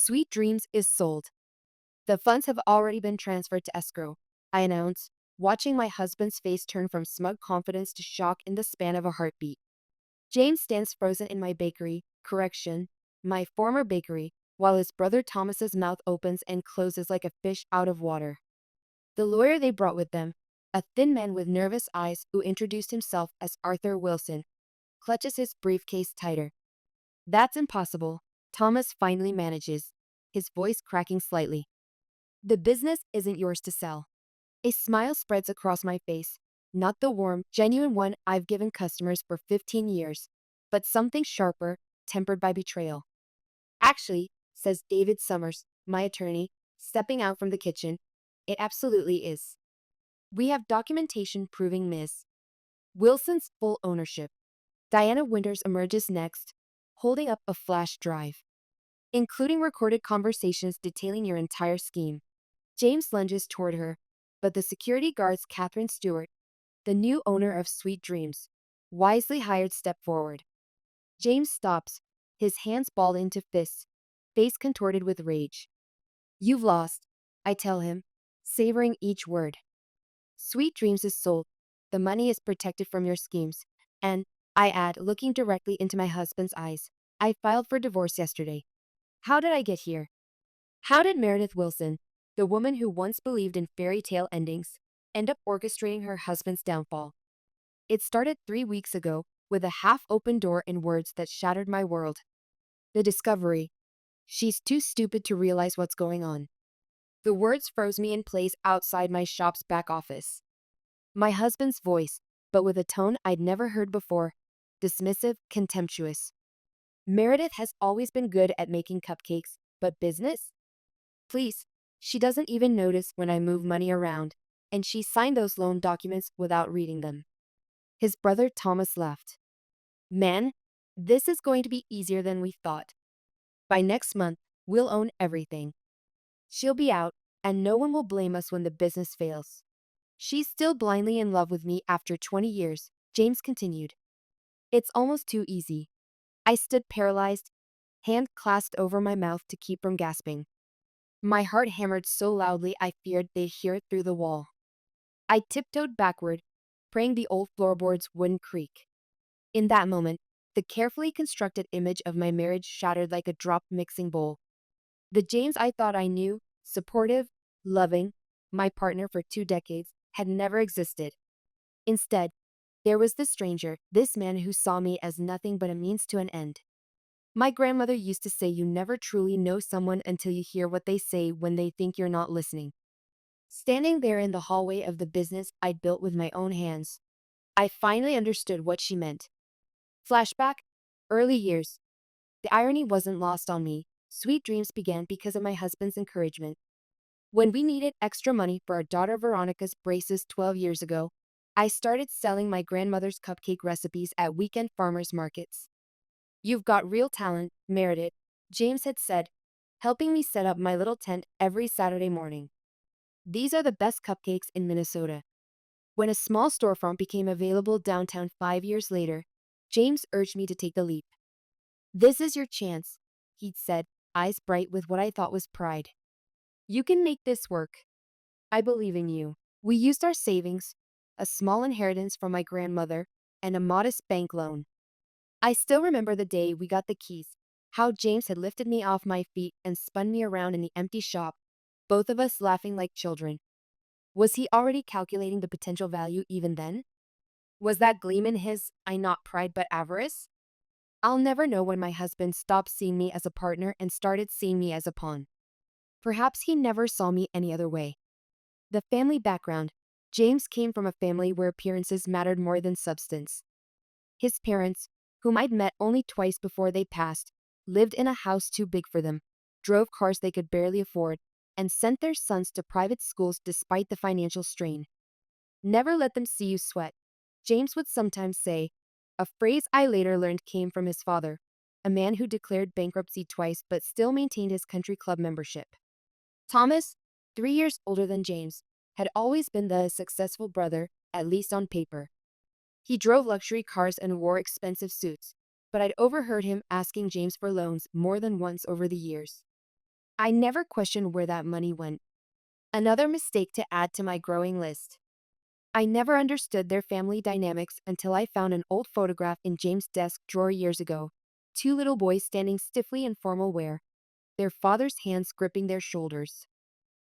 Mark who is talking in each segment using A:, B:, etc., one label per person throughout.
A: Sweet Dreams is sold. The funds have already been transferred to escrow, I announce, watching my husband's face turn from smug confidence to shock in the span of a heartbeat. James stands frozen in my bakery, correction, my former bakery, while his brother Thomas's mouth opens and closes like a fish out of water. The lawyer they brought with them, a thin man with nervous eyes who introduced himself as Arthur Wilson, clutches his briefcase tighter. That's impossible, Thomas finally manages, his voice cracking slightly. The business isn't yours to sell. A smile spreads across my face, not the warm, genuine one I've given customers for 15 years, but something sharper, tempered by betrayal. Actually, says David Summers, my attorney, stepping out from the kitchen, it absolutely is. We have documentation proving Ms. Wilson's full ownership. Diana Winters emerges next, holding up a flash drive, including recorded conversations detailing your entire scheme. James lunges toward her, but the security guard's Catherine Stewart, the new owner of Sweet Dreams, wisely hired, step forward. James stops, his hands balled into fists, face contorted with rage. You've lost, I tell him, savoring each word. Sweet Dreams is sold. The money is protected from your schemes. And, I add, looking directly into my husband's eyes, I filed for divorce yesterday. How did I get here? How did Meredith Wilson, the woman who once believed in fairy tale endings, end up orchestrating her husband's downfall? It started 3 weeks ago with a half-open door and words that shattered my world. The discovery. She's too stupid to realize what's going on. The words froze me in place outside my shop's back office. My husband's voice, but with a tone I'd never heard before, dismissive, contemptuous. Meredith has always been good at making cupcakes, but business? Please, she doesn't even notice when I move money around, and she signed those loan documents without reading them. His brother Thomas laughed. Man, this is going to be easier than we thought. By next month, we'll own everything. She'll be out, and no one will blame us when the business fails. She's still blindly in love with me after 20 years, James continued. It's almost too easy. I stood paralyzed, hand clasped over my mouth to keep from gasping. My heart hammered so loudly I feared they'd hear it through the wall. I tiptoed backward, praying the old floorboards wouldn't creak. In that moment, the carefully constructed image of my marriage shattered like a dropped mixing bowl. The James I thought I knew, supportive, loving, my partner for 2 decades, had never existed. Instead, there was this stranger, this man who saw me as nothing but a means to an end. My grandmother used to say you never truly know someone until you hear what they say when they think you're not listening. Standing there in the hallway of the business I'd built with my own hands, I finally understood what she meant. Flashback, early years. The irony wasn't lost on me. Sweet Dreams began because of my husband's encouragement. When we needed extra money for our daughter Veronica's braces 12 years ago, I started selling my grandmother's cupcake recipes at weekend farmers markets. You've got real talent, Meredith, James had said, helping me set up my little tent every Saturday morning. These are the best cupcakes in Minnesota. When a small storefront became available downtown 5 years later, James urged me to take the leap. This is your chance, he'd said, eyes bright with what I thought was pride. You can make this work. I believe in you. We used our savings, a small inheritance from my grandmother, and a modest bank loan. I still remember the day we got the keys, how James had lifted me off my feet and spun me around in the empty shop, both of us laughing like children. Was he already calculating the potential value even then? Was that gleam in his eye not pride but avarice? I'll never know when my husband stopped seeing me as a partner and started seeing me as a pawn. Perhaps he never saw me any other way. The family background. James came from a family where appearances mattered more than substance. His parents, whom I'd met only twice before they passed, lived in a house too big for them, drove cars they could barely afford, and sent their sons to private schools despite the financial strain. Never let them see you sweat, James would sometimes say, a phrase I later learned came from his father, a man who declared bankruptcy twice but still maintained his country club membership. Thomas, 3 years older than James, had always been the successful brother, at least on paper. He drove luxury cars and wore expensive suits, but I'd overheard him asking James for loans more than once over the years. I never questioned where that money went. Another mistake to add to my growing list. I never understood their family dynamics until I found an old photograph in James' desk drawer years ago. Two little boys standing stiffly in formal wear, their father's hands gripping their shoulders.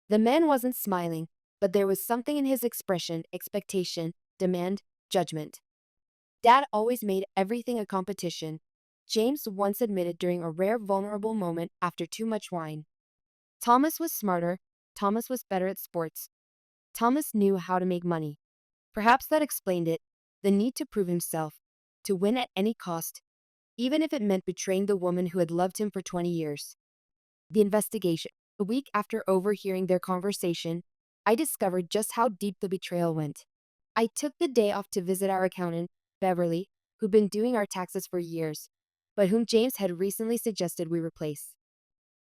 A: The man wasn't smiling, but there was something in his expression, expectation, demand, judgment. Dad always made everything a competition, James once admitted during a rare vulnerable moment after too much wine. Thomas was smarter, Thomas was better at sports, Thomas knew how to make money. Perhaps that explained it, the need to prove himself, to win at any cost, even if it meant betraying the woman who had loved him for 20 years. The investigation. A week after overhearing their conversation, I discovered just how deep the betrayal went. I took the day off to visit our accountant, Beverly, who'd been doing our taxes for years, but whom James had recently suggested we replace.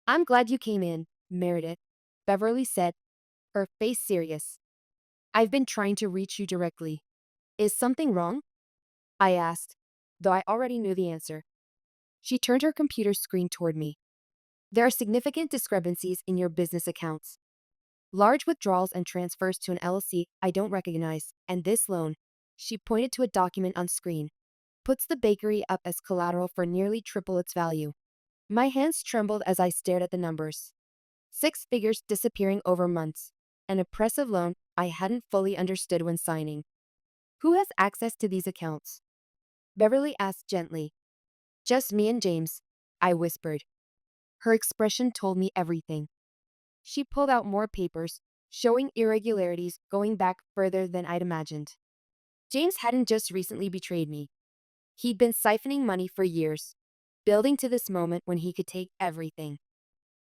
A: I'm glad you came in, Meredith, Beverly said, her face serious. I've been trying to reach you directly. Is something wrong? I asked, though I already knew the answer. She turned her computer screen toward me. There are significant discrepancies in your business accounts. Large withdrawals and transfers to an LLC I don't recognize, and this loan, she pointed to a document on screen, puts the bakery up as collateral for nearly triple its value. My hands trembled as I stared at the numbers. 6 figures disappearing over months. An oppressive loan I hadn't fully understood when signing. Who has access to these accounts? Beverly asked gently. Just me and James, I whispered. Her expression told me everything. She pulled out more papers, showing irregularities going back further than I'd imagined. James hadn't just recently betrayed me. He'd been siphoning money for years, building to this moment when he could take everything.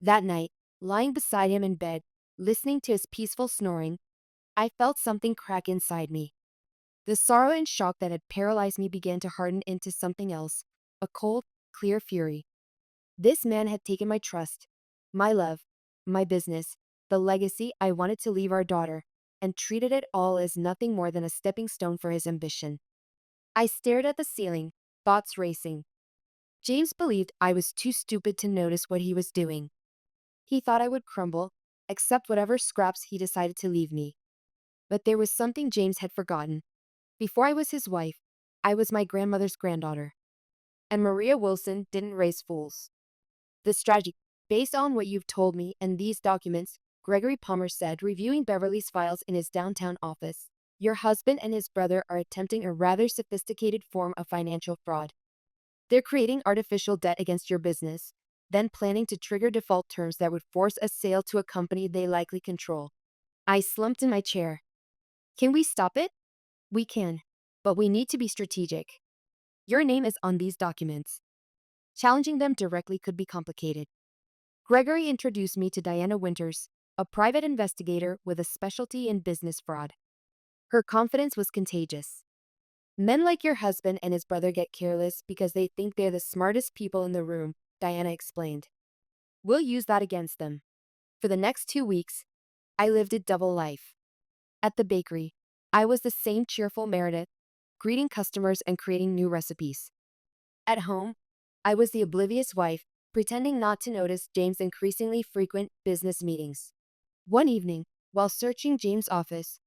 A: That night, lying beside him in bed, listening to his peaceful snoring, I felt something crack inside me. The sorrow and shock that had paralyzed me began to harden into something else, a cold, clear fury. This man had taken my trust, my love, my business, the legacy I wanted to leave our daughter, and treated it all as nothing more than a stepping stone for his ambition. I stared at the ceiling, thoughts racing. James believed I was too stupid to notice what he was doing. He thought I would crumble, accept whatever scraps he decided to leave me. But there was something James had forgotten. Before I was his wife, I was my grandmother's granddaughter. And Maria Wilson didn't raise fools. The strategy, based on what you've told me and these documents, Gregory Palmer said, reviewing Beverly's files in his downtown office, your husband and his brother are attempting a rather sophisticated form of financial fraud. They're creating artificial debt against your business, then planning to trigger default terms that would force a sale to a company they likely control. I slumped in my chair. Can we stop it? We can, but we need to be strategic. Your name is on these documents. Challenging them directly could be complicated. Gregory introduced me to Diana Winters, a private investigator with a specialty in business fraud. Her confidence was contagious. Men like your husband and his brother get careless because they think they're the smartest people in the room, Diana explained. We'll use that against them. For the next 2 weeks, I lived a double life. At the bakery, I was the same cheerful Meredith, greeting customers and creating new recipes. At home, I was the oblivious wife, pretending not to notice James' increasingly frequent business meetings. One evening, while searching James' office,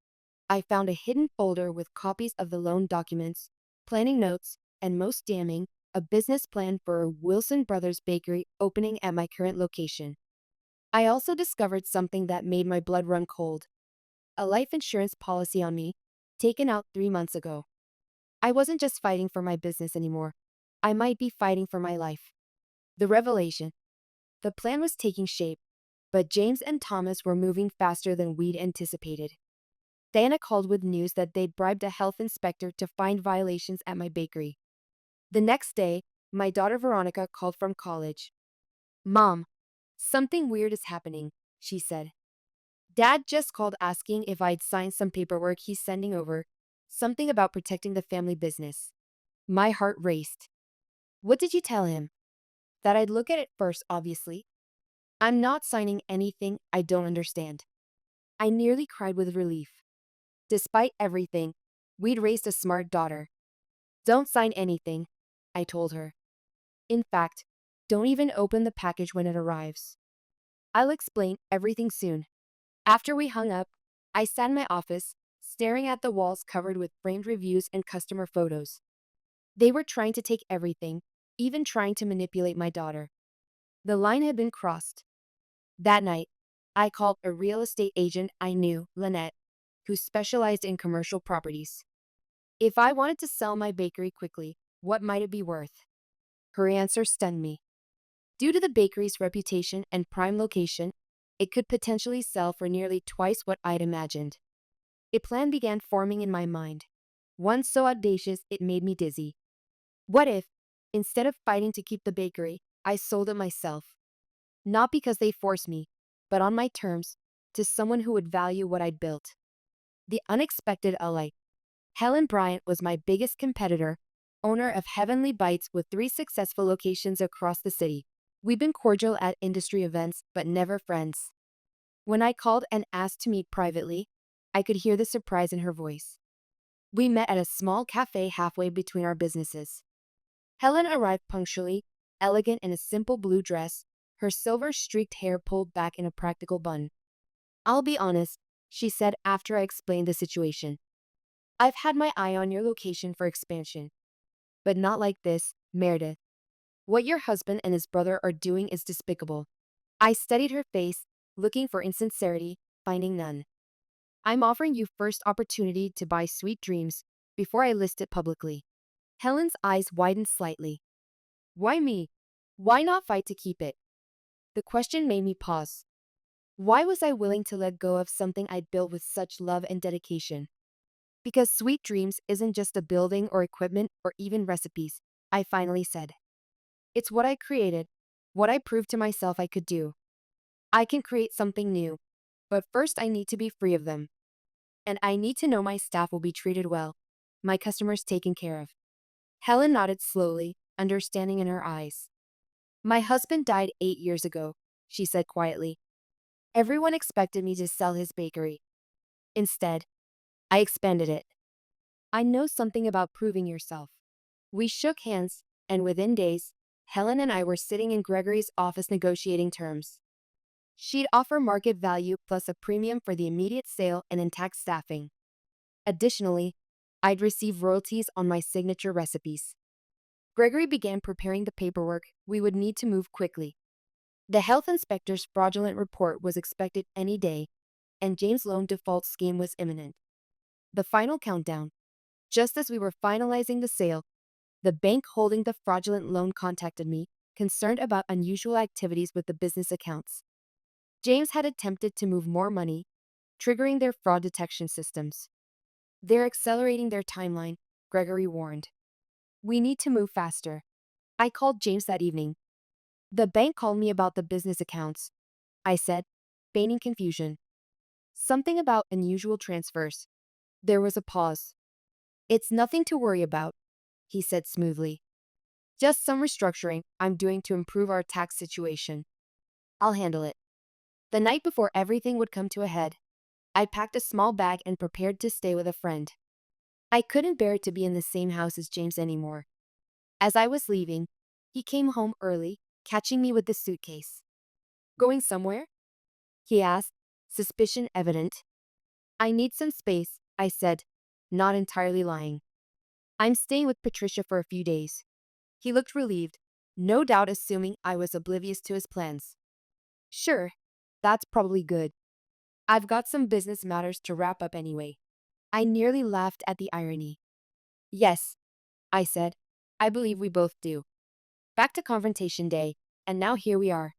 A: I found a hidden folder with copies of the loan documents, planning notes, and most damning, a business plan for a Wilson Brothers bakery opening at my current location. I also discovered something that made my blood run cold. A life insurance policy on me, taken out 3 months ago. I wasn't just fighting for my business anymore. I might be fighting for my life. The revelation. The plan was taking shape, but James and Thomas were moving faster than we'd anticipated. Diana called with news that they'd bribed a health inspector to find violations at my bakery. The next day, my daughter Veronica called from college. Mom, something weird is happening, she said. Dad just called asking if I'd signed some paperwork he's sending over, something about protecting the family business. My heart raced. What did you tell him? That I'd look at it first, obviously. I'm not signing anything I don't understand. I nearly cried with relief. Despite everything, we'd raised a smart daughter. Don't sign anything, I told her. In fact, don't even open the package when it arrives. I'll explain everything soon. After we hung up, I sat in my office, staring at the walls covered with framed reviews and customer photos. They were trying to take everything, even trying to manipulate my daughter. The line had been crossed. That night, I called a real estate agent I knew, Lynette, who specialized in commercial properties. If I wanted to sell my bakery quickly, what might it be worth? Her answer stunned me. Due to the bakery's reputation and prime location, it could potentially sell for nearly twice what I'd imagined. A plan began forming in my mind, one so audacious it made me dizzy. What if, instead of fighting to keep the bakery, I sold it myself? Not because they forced me, but on my terms, to someone who would value what I'd built. The unexpected ally. Helen Bryant was my biggest competitor, owner of Heavenly Bites with 3 successful locations across the city. We've been cordial at industry events, but never friends. When I called and asked to meet privately, I could hear the surprise in her voice. We met at a small cafe halfway between our businesses. Helen arrived punctually, elegant in a simple blue dress, her silver-streaked hair pulled back in a practical bun. "I'll be honest," she said after I explained the situation. "I've had my eye on your location for expansion. But not like this, Meredith. What your husband and his brother are doing is despicable." I studied her face, looking for insincerity, finding none. "I'm offering you first opportunity to buy Sweet Dreams before I list it publicly." Helen's eyes widened slightly. "Why me? Why not fight to keep it?" The question made me pause. Why was I willing to let go of something I'd built with such love and dedication? Because Sweet Dreams isn't just a building or equipment or even recipes, I finally said. It's what I created, what I proved to myself I could do. I can create something new, but first I need to be free of them. And I need to know my staff will be treated well, my customers taken care of. Helen nodded slowly, understanding in her eyes. "My husband died 8 years ago," she said quietly. "Everyone expected me to sell his bakery. Instead, I expanded it. I know something about proving yourself." We shook hands, and within days, Helen and I were sitting in Gregory's office negotiating terms. She'd offer market value plus a premium for the immediate sale and intact staffing. Additionally, I'd receive royalties on my signature recipes. Gregory began preparing the paperwork we would need to move quickly. The health inspector's fraudulent report was expected any day, and James' loan default scheme was imminent. The final countdown. Just as we were finalizing the sale, the bank holding the fraudulent loan contacted me, concerned about unusual activities with the business accounts. James had attempted to move more money, triggering their fraud detection systems. "They're accelerating their timeline," Gregory warned. "We need to move faster." I called James that evening. "The bank called me about the business accounts," I said, feigning confusion. "Something about unusual transfers." There was a pause. "It's nothing to worry about," he said smoothly. "Just some restructuring I'm doing to improve our tax situation. I'll handle it." The night before everything would come to a head, I packed a small bag and prepared to stay with a friend. I couldn't bear to be in the same house as James anymore. As I was leaving, he came home early, catching me with the suitcase. "Going somewhere?" he asked, suspicion evident. "I need some space," I said, not entirely lying. "I'm staying with Patricia for a few days." He looked relieved, no doubt assuming I was oblivious to his plans. "Sure, that's probably good. I've got some business matters to wrap up anyway." I nearly laughed at the irony. "Yes," I said, "I believe we both do." Back to confrontation day, and now here we are.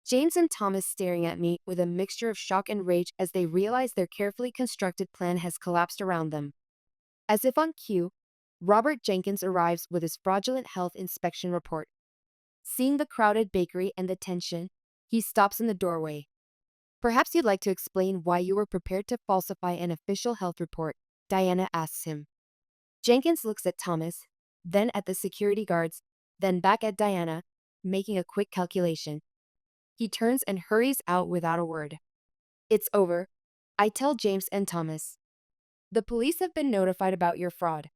A: James and Thomas staring at me with a mixture of shock and rage as they realize their carefully constructed plan has collapsed around them. As if on cue, Robert Jenkins arrives with his fraudulent health inspection report. Seeing the crowded bakery and the tension, he stops in the doorway. "Perhaps you'd like to explain why you were prepared to falsify an official health report," Diana asks him. Jenkins looks at Thomas, then at the security guards, then back at Diana, making a quick calculation. He turns and hurries out without a word. "It's over," I tell James and Thomas. "The police have been notified about your fraud.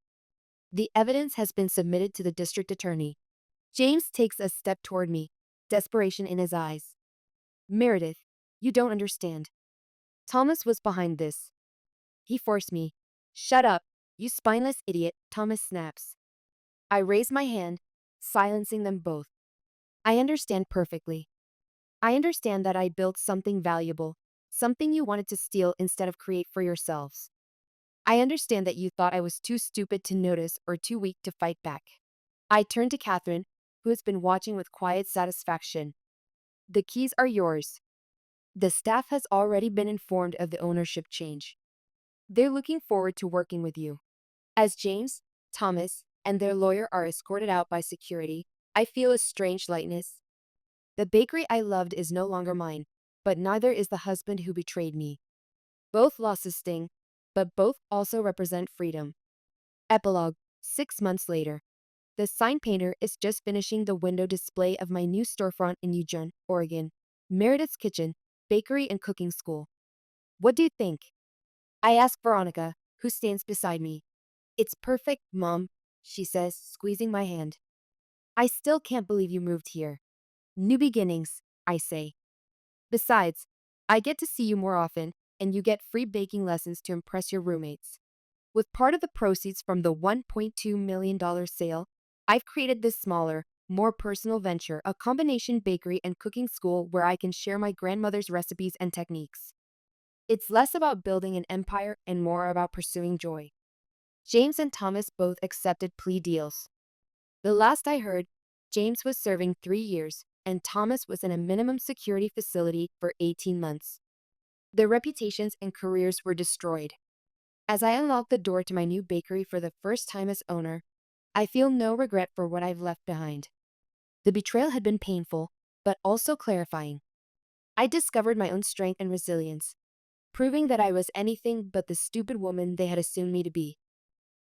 A: The evidence has been submitted to the district attorney." James takes a step toward me, desperation in his eyes. Meredith, you don't understand. Thomas was behind this. He forced me. Shut up, you spineless idiot, Thomas snaps. I raise my hand, silencing them both. I understand perfectly. I understand that I built something valuable, something you wanted to steal instead of create for yourselves. I understand that you thought I was too stupid to notice or too weak to fight back. I turn to Catherine, who has been watching with quiet satisfaction. The keys are yours. The staff has already been informed of the ownership change. They're looking forward to working with you. As James, Thomas, and their lawyer are escorted out by security, I feel a strange lightness. The bakery I loved is no longer mine, but neither is the husband who betrayed me. Both losses sting, but both also represent freedom. Epilogue, 6 months later. The sign painter is just finishing the window display of my new storefront in Eugene, Oregon. Meredith's Kitchen, Bakery and Cooking School. What do you think? I ask Veronica, who stands beside me. It's perfect, Mom, she says, squeezing my hand. I still can't believe you moved here. New beginnings, I say. Besides, I get to see you more often, and you get free baking lessons to impress your roommates. With part of the proceeds from the $1.2 million sale, I've created this smaller, more personal venture, a combination bakery and cooking school where I can share my grandmother's recipes and techniques. It's less about building an empire and more about pursuing joy. James and Thomas both accepted plea deals. The last I heard, James was serving 3 years, and Thomas was in a minimum security facility for 18 months. Their reputations and careers were destroyed. As I unlock the door to my new bakery for the first time as owner, I feel no regret for what I've left behind. The betrayal had been painful, but also clarifying. I discovered my own strength and resilience, proving that I was anything but the stupid woman they had assumed me to be.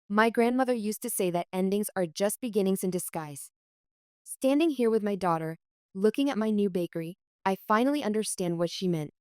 A: My grandmother used to say that endings are just beginnings in disguise. Standing here with my daughter, looking at my new bakery, I finally understand what she meant.